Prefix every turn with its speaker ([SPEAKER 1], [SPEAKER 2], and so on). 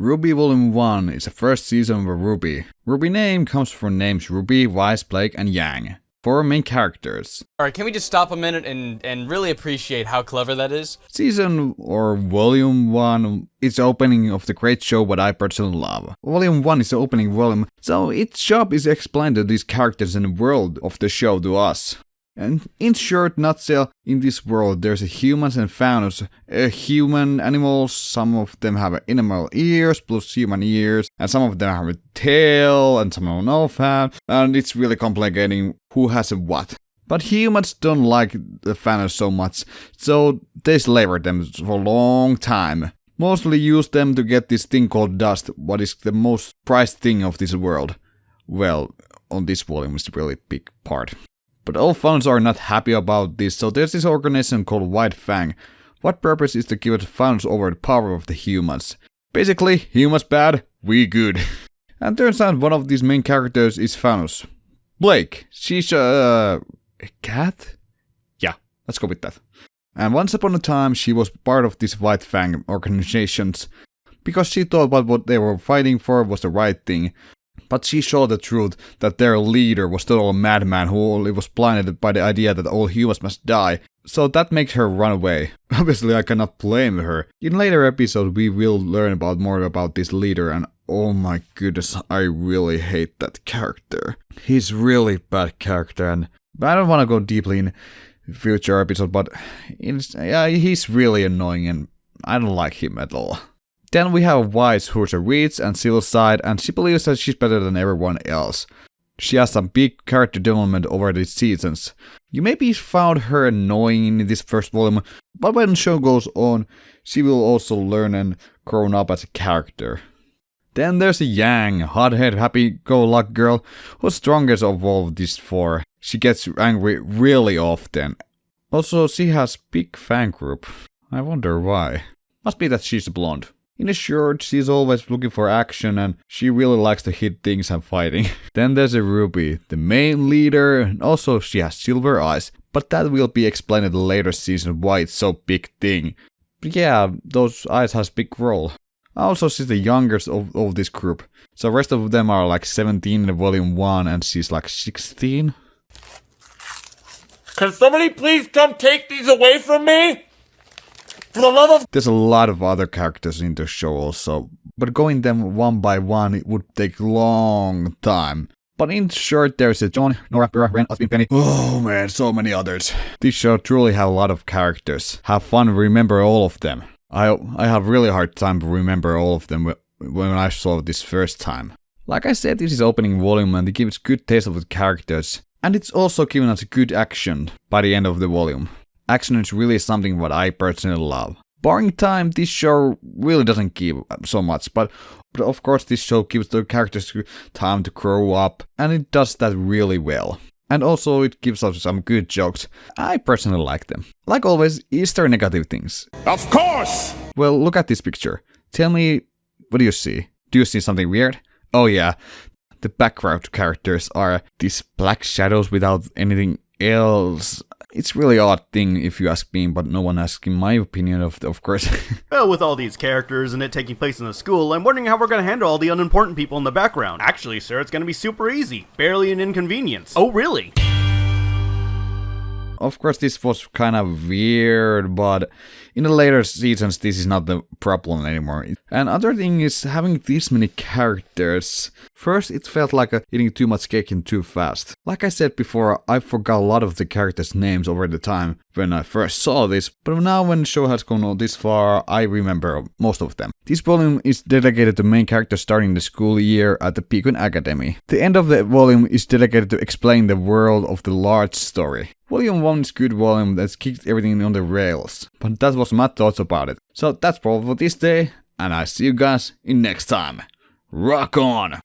[SPEAKER 1] RWBY Volume 1 is the first season of RWBY. RWBY name comes from names Ruby, Wise, Blake, and Yang. 4 main characters.
[SPEAKER 2] Alright, can we just stop a minute and really appreciate how clever that is?
[SPEAKER 1] Season or Volume 1 is the opening of the great show what I personally love. Volume 1 is the opening volume, so its job is to explain to these characters in the world of the show to us. And in short nutshell, in this world there's humans and faunus. Human animals, some of them have animal ears plus human ears, and some of them have a tail, and some have no fan, and it's really complicating who has what. But humans don't like the faunus so much, so they slaved them for a long time. Mostly use them to get this thing called dust, what is the most prized thing of this world. Well, on this volume is a really big part. But all faunus are not happy about this, so there's this organization called White Fang. What purpose is to give the faunus over the power of the humans. Basically, humans bad, we good. And turns out one of these main characters is faunus. Blake, she's a cat? Yeah, let's go with that. And once upon a time she was part of this White Fang organizations, because she thought what they were fighting for was the right thing. But she saw the truth that their leader was total a madman who only was blinded by the idea that all humans must die. So that makes her run away. Obviously I cannot blame her. In later episodes we will learn more about this leader, and oh my goodness, I really hate that character. He's really bad character, but I don't want to go deeply in future episodes, but he's really annoying and I don't like him at all. Then we have Wise, who's a rich and civil side, and she believes that she's better than everyone else. She has some big character development over these seasons. You maybe found her annoying in this first volume, but when the show goes on, she will also learn and grow up as a character. Then there's a Yang, hothead, happy-go-lucky girl, who's strongest of all of these 4. She gets angry really often. Also, she has big fan group. I wonder why. Must be that she's blonde. In short, she's always looking for action and she really likes to hit things and fighting. Then there's a RWBY, the main leader, and also she has silver eyes, but that will be explained in the later season why it's so big thing. But yeah, those eyes has big role. Also she's the youngest of this group, so the rest of them are like 17 in volume 1 and she's like 16.
[SPEAKER 3] Can somebody please come take these away from me? For the love of—
[SPEAKER 1] There's a lot of other characters in the show also, but going them one by one it would take long time. But in short, there's a John, Nora, Bura, Ren, Aspen, Penny. Oh man, so many others. This show truly have a lot of characters. Have fun, remember all of them. I have really hard time to remember all of them when I saw this first time. Like I said, this is opening volume and it gives good taste of the characters. And it's also giving us a good action by the end of the volume. Action is really something what I personally love. Barring time, this show really doesn't give so much, but of course this show gives the characters time to grow up, and it does that really well. And also it gives us some good jokes. I personally like them. Like always, is there negative things?
[SPEAKER 3] Of course!
[SPEAKER 1] Well, look at this picture. Tell me, what do you see? Do you see something weird? Oh yeah, the background characters are these black shadows without anything else. It's really odd thing if you ask me, but no one asking my opinion of course.
[SPEAKER 4] Well, with all these characters and it taking place in a school, I'm wondering how we're gonna handle all the unimportant people in the background. Actually, sir, it's gonna be super easy. Barely an inconvenience. Oh, really?
[SPEAKER 1] Of course, this was kind of weird, but in the later seasons, this is not the problem anymore. And other thing is, having this many characters, first it felt like eating too much cake and too fast. Like I said before, I forgot a lot of the characters' names over the time when I first saw this, but now when the show has gone on this far, I remember most of them. This volume is dedicated to main characters starting the school year at the Peakon Academy. The end of the volume is dedicated to explain the world of the large story. Volume 1 is a good volume that's kicked everything on the rails, but that was my thoughts about it. So that's all for this day, and I see you guys in next time. Rock on!